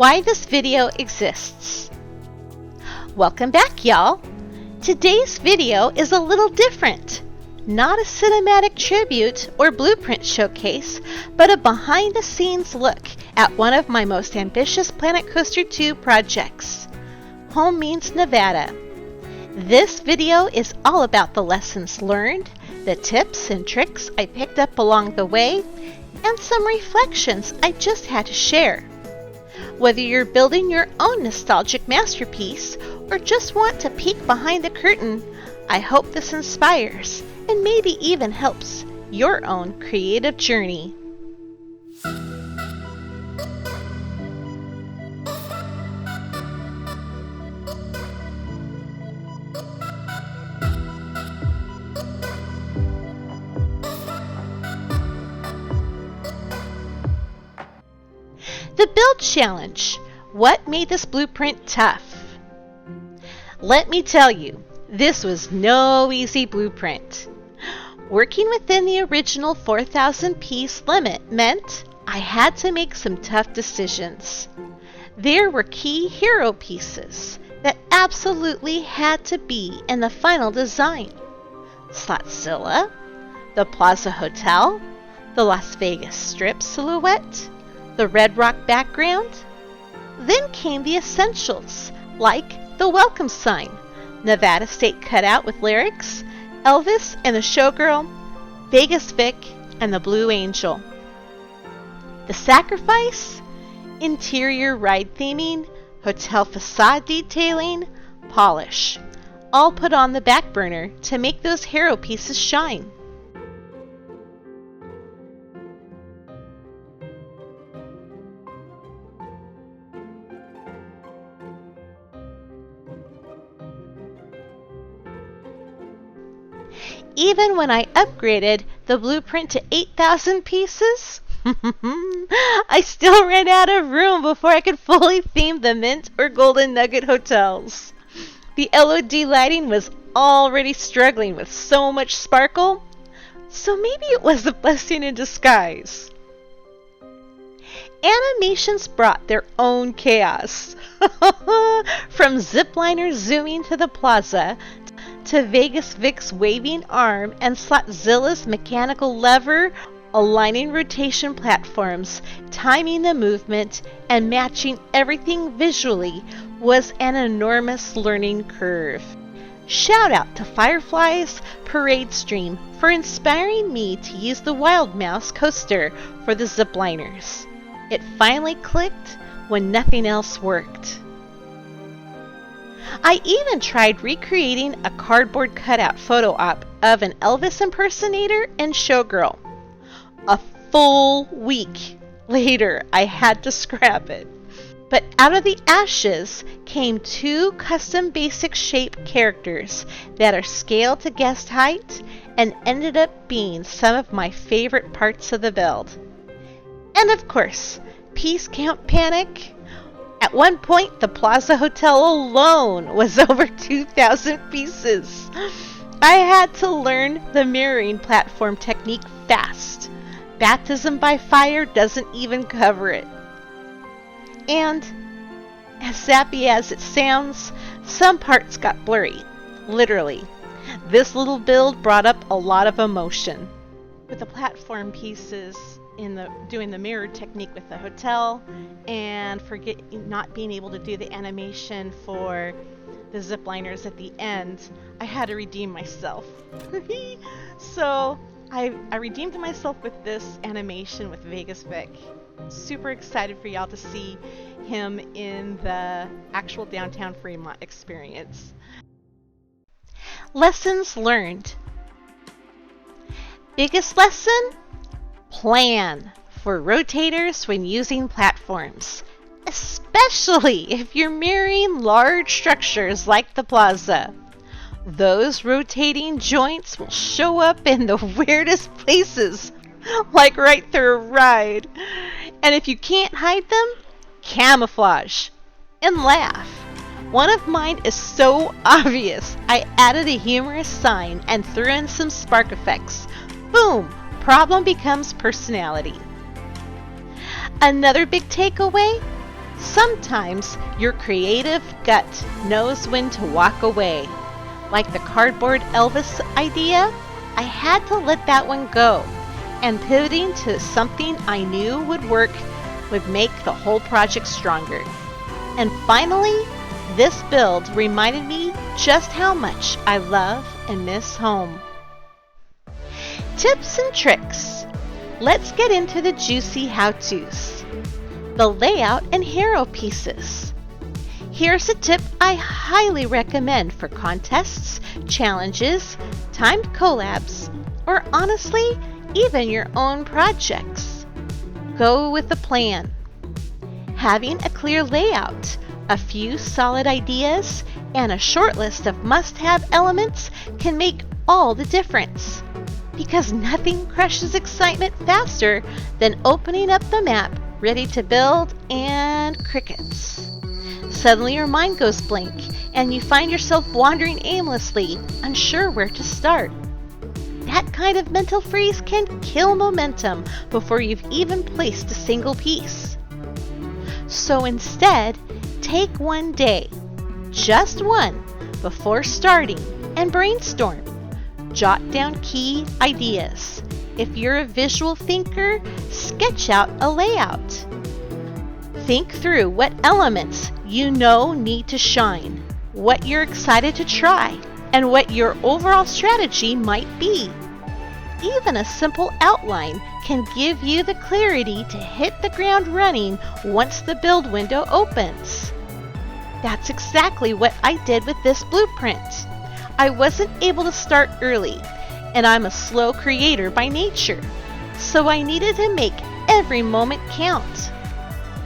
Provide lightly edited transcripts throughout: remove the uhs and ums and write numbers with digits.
why this video exists. Welcome back, y'all. Today's video is a little different. Not a cinematic tribute or blueprint showcase, but a behind-the-scenes look at one of my most ambitious Planet Coaster 2 projects, Home Means Nevada. This video is all about the lessons learned, the tips and tricks I picked up along the way, and some reflections I just had to share. Whether you're building your own nostalgic masterpiece or just want to peek behind the curtain, I hope this inspires and maybe even helps your own creative journey. The build challenge. What made this blueprint tough? Let me tell you, this was no easy blueprint. Working within the original 4,000 piece limit meant I had to make some tough decisions. There were key hero pieces that absolutely had to be in the final design. Slotzilla, the Plaza Hotel, the Las Vegas Strip silhouette, the Red Rock background. Then came the essentials, like the welcome sign, Nevada State cutout with lyrics, Elvis and the Showgirl, Vegas Vic, and the Blue Angel. The sacrifice? Interior ride theming, hotel facade detailing, polish, all put on the back burner to make those hero pieces shine. Even when I upgraded the blueprint to 8,000 pieces, I still ran out of room before I could fully theme the Mint or Golden Nugget hotels. The LOD lighting was already struggling with so much sparkle, so maybe it was a blessing in disguise. Animations brought their own chaos. From zipliner zooming to the plaza, to Vegas Vic's waving arm and Slotzilla's mechanical lever aligning rotation platforms, timing the movement, and matching everything visually was an enormous learning curve. Shout out to Firefly's Parade Stream for inspiring me to use the Wild Mouse coaster for the zipliners. It finally clicked when nothing else worked. I even tried recreating a cardboard cutout photo op of an Elvis impersonator and Showgirl. A full week later, I had to scrap it. But out of the ashes came two custom basic shape characters that are scaled to guest height and ended up being some of my favorite parts of the build. And of course, piece count panic. At one point, the Plaza Hotel alone was over 2,000 pieces. I had to learn the mirroring platform technique fast. Baptism by fire doesn't even cover it. And, as sappy as it sounds, some parts got blurry. Literally. This little build brought up a lot of emotion. With the platform pieces doing the mirror technique with the hotel, and not being able to do the animation for the zipliners at the end, I had to redeem myself. So I redeemed myself with this animation with Vegas Vic. Super excited for y'all to see him in the actual downtown Fremont experience. Lessons learned. Biggest lesson? Plan for rotators when using platforms, especially if you're mirroring large structures like the plaza. Those rotating joints will show up in the weirdest places, like right through a ride. And if you can't hide them, camouflage and laugh. One of mine is so obvious, I added a humorous sign and threw in some spark effects. Boom! Problem becomes personality. Another big takeaway? Sometimes your creative gut knows when to walk away. Like the cardboard Elvis idea, I had to let that one go, and pivoting to something I knew would work would make the whole project stronger. And finally, this build reminded me just how much I love and miss home. Tips and tricks. Let's get into the juicy how-tos. The layout and hero pieces. Here's a tip I highly recommend for contests, challenges, timed collabs, or honestly, even your own projects. Go with a plan. Having a clear layout, a few solid ideas, and a short list of must-have elements can make all the difference. Because nothing crushes excitement faster than opening up the map ready to build and crickets. Suddenly your mind goes blank and you find yourself wandering aimlessly, unsure where to start. That kind of mental freeze can kill momentum before you've even placed a single piece. So instead, take one day, just one, before starting and brainstorm. Jot down key ideas. If you're a visual thinker, sketch out a layout. Think through what elements you know need to shine, what you're excited to try, and what your overall strategy might be. Even a simple outline can give you the clarity to hit the ground running once the build window opens. That's exactly what I did with this blueprint. I wasn't able to start early, and I'm a slow creator by nature, so I needed to make every moment count.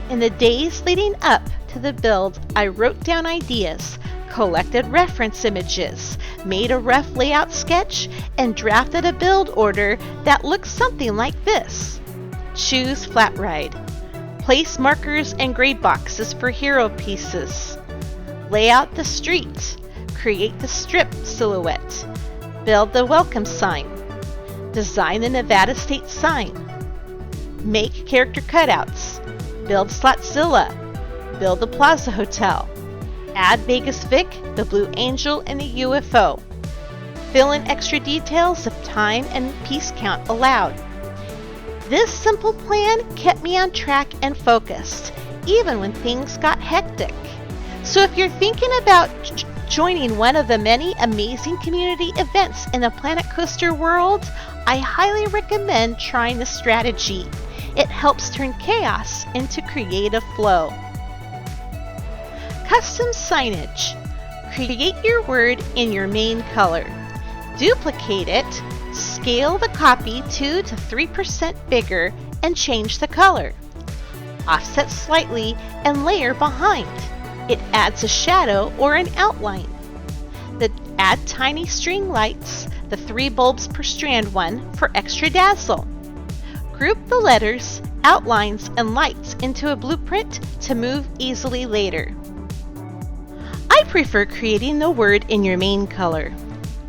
In the days leading up to the build, I wrote down ideas, collected reference images, made a rough layout sketch, and drafted a build order that looks something like this. Choose flat ride. Place markers and grade boxes for hero pieces. Lay out the street. Create the strip silhouette. Build the welcome sign. Design the Nevada State sign. Make character cutouts. Build Slotzilla. Build the Plaza Hotel. Add Vegas Vic, the Blue Angel, and the UFO. Fill in extra details if time and piece count allowed. This simple plan kept me on track and focused, even when things got hectic. So if you're thinking about joining one of the many amazing community events in the Planet Coaster world, I highly recommend trying this strategy. It helps turn chaos into creative flow. Custom signage. Create your word in your main color. Duplicate it, scale the copy 2 to 3% bigger, and change the color. Offset slightly and layer behind. It adds a shadow or an outline. Add tiny string lights, the 3 bulbs per strand one, for extra dazzle. Group the letters, outlines, and lights into a blueprint to move easily later. I prefer creating the word in your main color.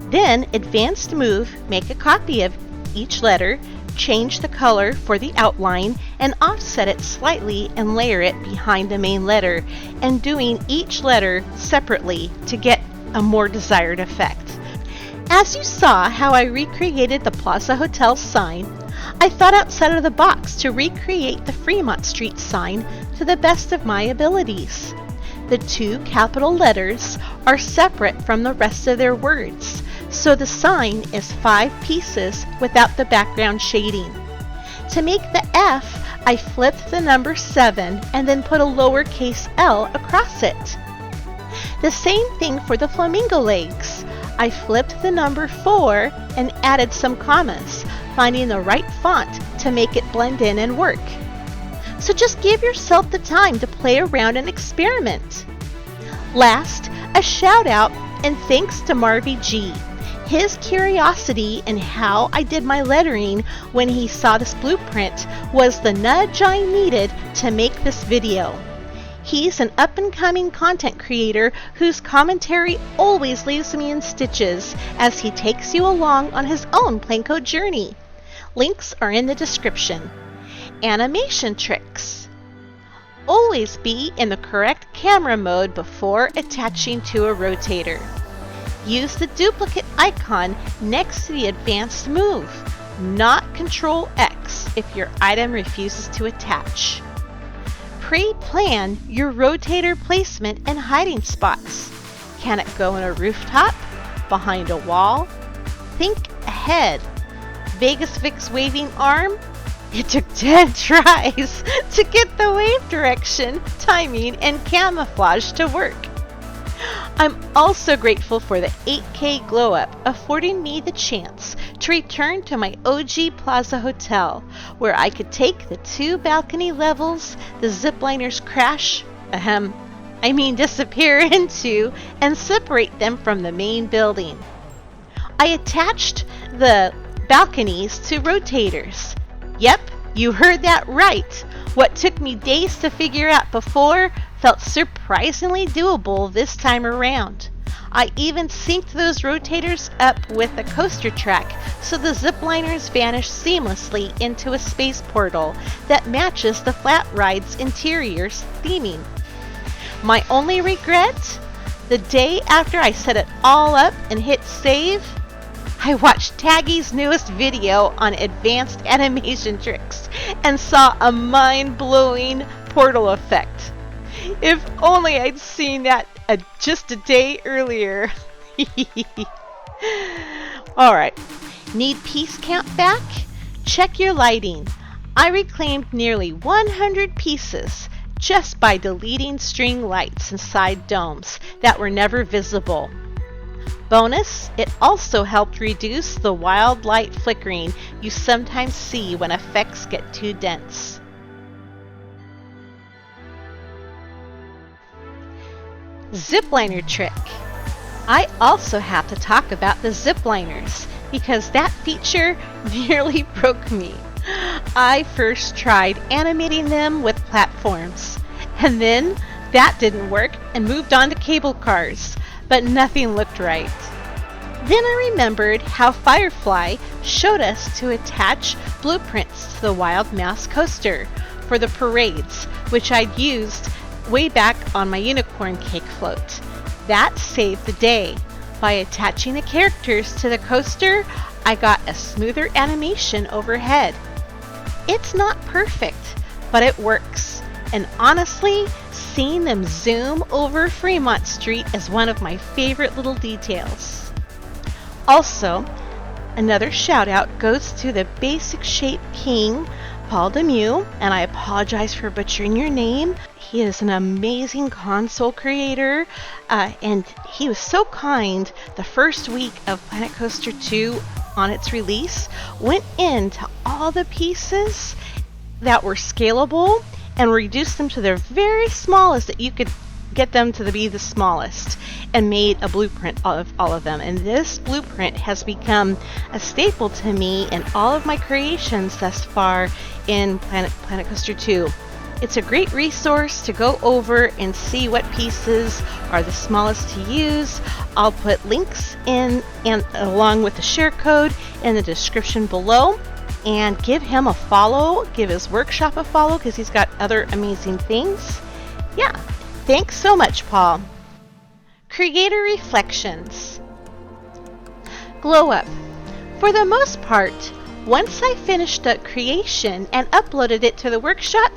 Then, advanced move, make a copy of each letter, change the color for the outline, and offset it slightly and layer it behind the main letter, and doing each letter separately to get a more desired effect. As you saw how I recreated the Plaza Hotel sign, I thought outside of the box to recreate the Fremont Street sign to the best of my abilities. The 2 capital letters are separate from the rest of their words, so the sign is 5 pieces without the background shading. To make the F, I flipped the number 7 and then put a lowercase l across it. The same thing for the flamingo legs. I flipped the number 4 and added some commas, finding the right font to make it blend in and work. So just give yourself the time to play around and experiment. Last, a shout out and thanks to Marvy G. His curiosity in how I did my lettering when he saw this blueprint was the nudge I needed to make this video. He's an up-and-coming content creator whose commentary always leaves me in stitches as he takes you along on his own Planco journey. Links are in the description. Animation tricks. Always be in the correct camera mode before attaching to a rotator. Use the duplicate icon next to the advanced move, not Control X if your item refuses to attach. Pre-plan your rotator placement and hiding spots. Can it go in a rooftop? Behind a wall? Think ahead. Vegas Vic's waving arm? It took 10 tries to get the wave direction, timing, and camouflage to work. I'm also grateful for the 8K glow up, affording me the chance to return to my OG Plaza Hotel, where I could take the 2 balcony levels the zipliners disappear into, and separate them from the main building. I attached the balconies to rotators. Yep, you heard that right. What took me days to figure out before felt surprisingly doable this time around. I even synced those rotators up with the coaster track so the zipliners vanish seamlessly into a space portal that matches the flat ride's interior's theming. My only regret? The day after I set it all up and hit save, I watched Taggy's newest video on advanced animation tricks and saw a mind-blowing portal effect. If only I'd seen that just a day earlier. Alright, need piece count back? Check your lighting. I reclaimed nearly 100 pieces just by deleting string lights inside domes that were never visible. Bonus, it also helped reduce the wild light flickering you sometimes see when effects get too dense. Zipliner trick. I also have to talk about the zipliners because that feature nearly broke me. I first tried animating them with platforms, and then that didn't work and moved on to cable cars, but nothing looked right. Then I remembered how Firefly showed us to attach blueprints to the Wild Mouse coaster for the parades, which I'd used way back on my unicorn cake float. That saved the day. By attaching the characters to the coaster, I got a smoother animation overhead. It's not perfect, but it works. And honestly, seeing them zoom over Fremont Street is one of my favorite little details. Also, another shout out goes to the Basic Shape King, Paul Demew, and I apologize for butchering your name. He is an amazing console creator, and he was so kind the first week of Planet Coaster 2 on its release, went into all the pieces that were scalable and reduced them to their very smallest that you could get them to be the smallest, and made a blueprint of all of them. And this blueprint has become a staple to me in all of my creations thus far in Planet Coaster 2. It's a great resource to go over and see what pieces are the smallest to use. I'll put links in and along with the share code in the description below. And give him a follow, give his workshop a follow because he's got other amazing things. Yeah, thanks so much, Paul. Creator Reflections. Glow Up. For the most part, once I finished a creation and uploaded it to the workshop,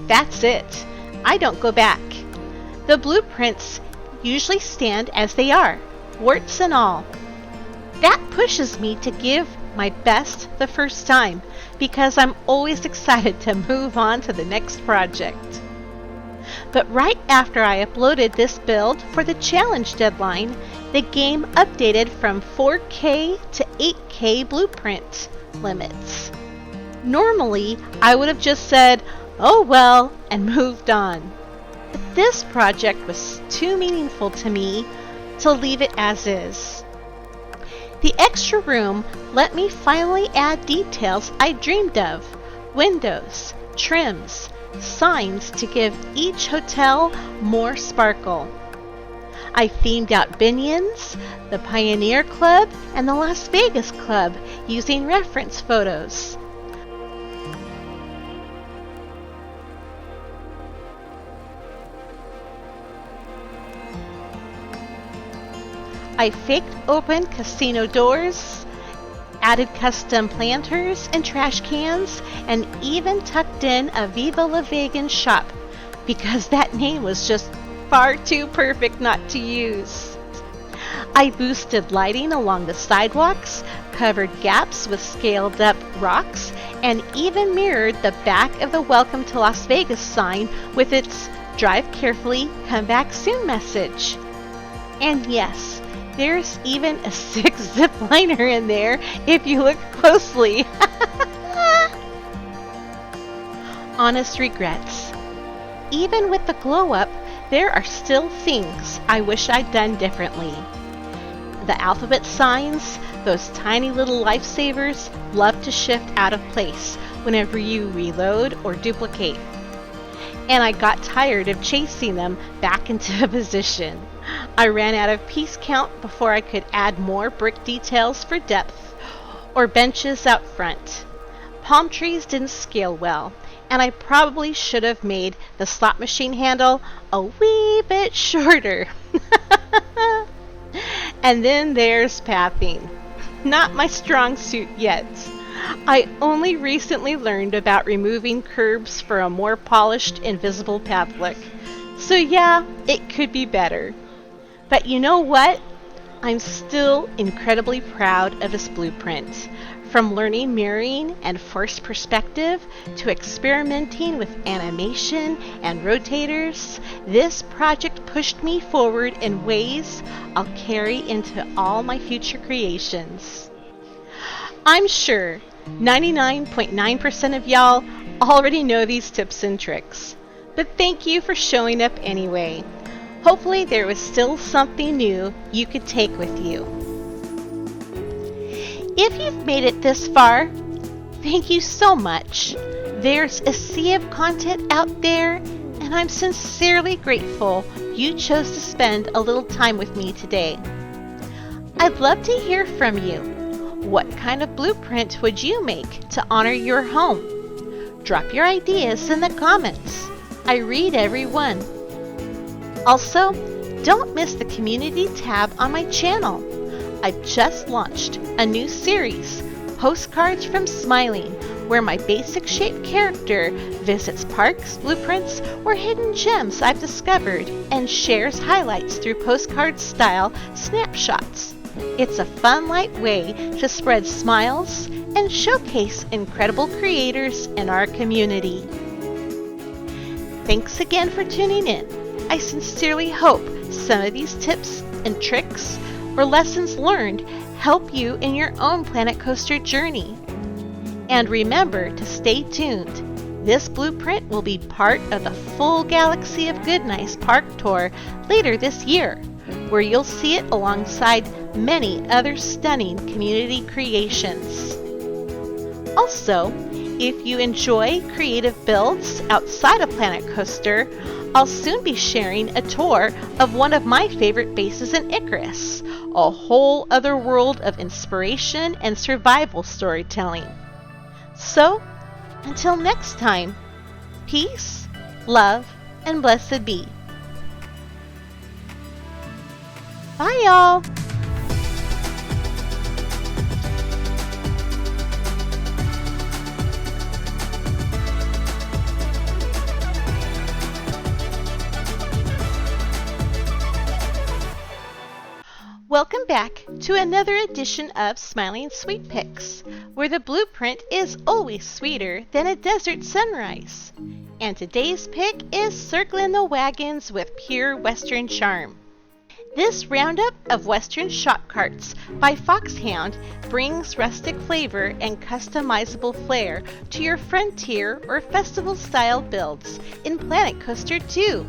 that's it. I don't go back. The blueprints usually stand as they are, warts and all. That pushes me to give my best the first time because I'm always excited to move on to the next project. But right after I uploaded this build for the challenge deadline, the game updated from 4K to 8K blueprint limits. Normally, I would have just said, oh well, and moved on. But this project was too meaningful to me to leave it as is. The extra room let me finally add details I dreamed of, windows, trims, signs to give each hotel more sparkle. I themed out Binion's, the Pioneer Club, and the Las Vegas Club using reference photos. I faked open casino doors, added custom planters and trash cans, and even tucked in a Viva La Vegan shop because that name was just far too perfect not to use. I boosted lighting along the sidewalks, covered gaps with scaled up rocks, and even mirrored the back of the Welcome to Las Vegas sign with its "Drive carefully, come back soon" message. And yes, there's even a 6 zipliner in there if you look closely. Honest regrets. Even with the glow up, there are still things I wish I'd done differently. The alphabet signs, those tiny little lifesavers, love to shift out of place whenever you reload or duplicate. And I got tired of chasing them back into position. I ran out of piece count before I could add more brick details for depth or benches out front. Palm trees didn't scale well, and I probably should have made the slot machine handle a wee bit shorter. And then there's pathing. Not my strong suit yet. I only recently learned about removing curbs for a more polished, invisible path look. So yeah, it could be better. But you know what? I'm still incredibly proud of this blueprint. From learning mirroring and first perspective to experimenting with animation and rotators, this project pushed me forward in ways I'll carry into all my future creations. I'm sure 99.9% of y'all already know these tips and tricks, but thank you for showing up anyway. Hopefully there was still something new you could take with you. If you've made it this far, thank you so much. There's a sea of content out there, and I'm sincerely grateful you chose to spend a little time with me today. I'd love to hear from you. What kind of blueprint would you make to honor your home? Drop your ideas in the comments. I read every one. Also, don't miss the community tab on my channel. I've just launched a new series, Postcards from Smiling, where my basic shape character visits parks, blueprints, or hidden gems I've discovered and shares highlights through postcard style snapshots. It's a fun, light way to spread smiles and showcase incredible creators in our community. Thanks again for tuning in. I sincerely hope some of these tips and tricks or lessons learned help you in your own Planet Coaster journey. And remember to stay tuned. This blueprint will be part of the full Galaxy of Goodnice park tour later this year, where you'll see it alongside many other stunning community creations. Also, if you enjoy creative builds outside of Planet Coaster, I'll soon be sharing a tour of one of my favorite bases in Icarus, a whole other world of inspiration and survival storytelling. So, until next time, peace, love, and blessed be. Bye, y'all! Welcome back to another edition of Smiling Sweet Picks, where the blueprint is always sweeter than a desert sunrise. And today's pick is Circling the Wagons with Pure Western Charm. This roundup of Western shop carts by FoxHound brings rustic flavor and customizable flair to your frontier or festival-style builds in Planet Coaster 2.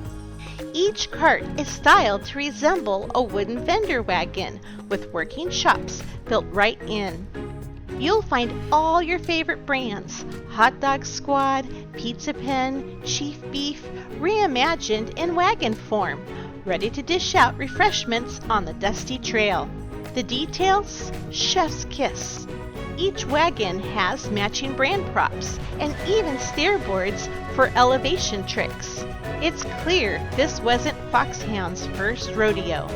Each cart is styled to resemble a wooden vendor wagon with working shops built right in. You'll find all your favorite brands, Hot Dog Squad, Pizza Pen, Chief Beef, reimagined in wagon form, ready to dish out refreshments on the dusty trail. The details? Chef's kiss. Each wagon has matching brand props and even stairboards for elevation tricks. It's clear this wasn't FoxHound's first rodeo.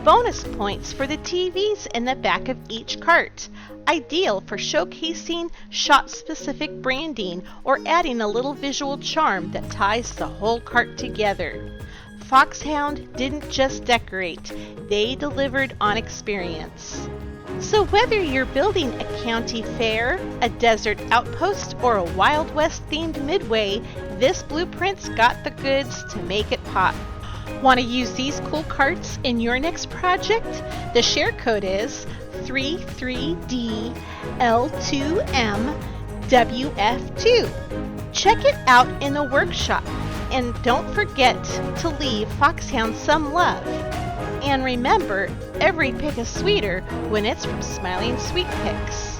Bonus points for the TVs in the back of each cart, ideal for showcasing shot-specific branding or adding a little visual charm that ties the whole cart together. FoxHound didn't just decorate, they delivered on experience. So whether you're building a county fair, a desert outpost, or a Wild West themed midway, this blueprint's got the goods to make it pop. Want to use these cool carts in your next project? The share code is 33DL2MWF2. Check it out in the workshop, and don't forget to leave FoxHound some love. And remember, every pick is sweeter when it's from Smiling Sweet Picks.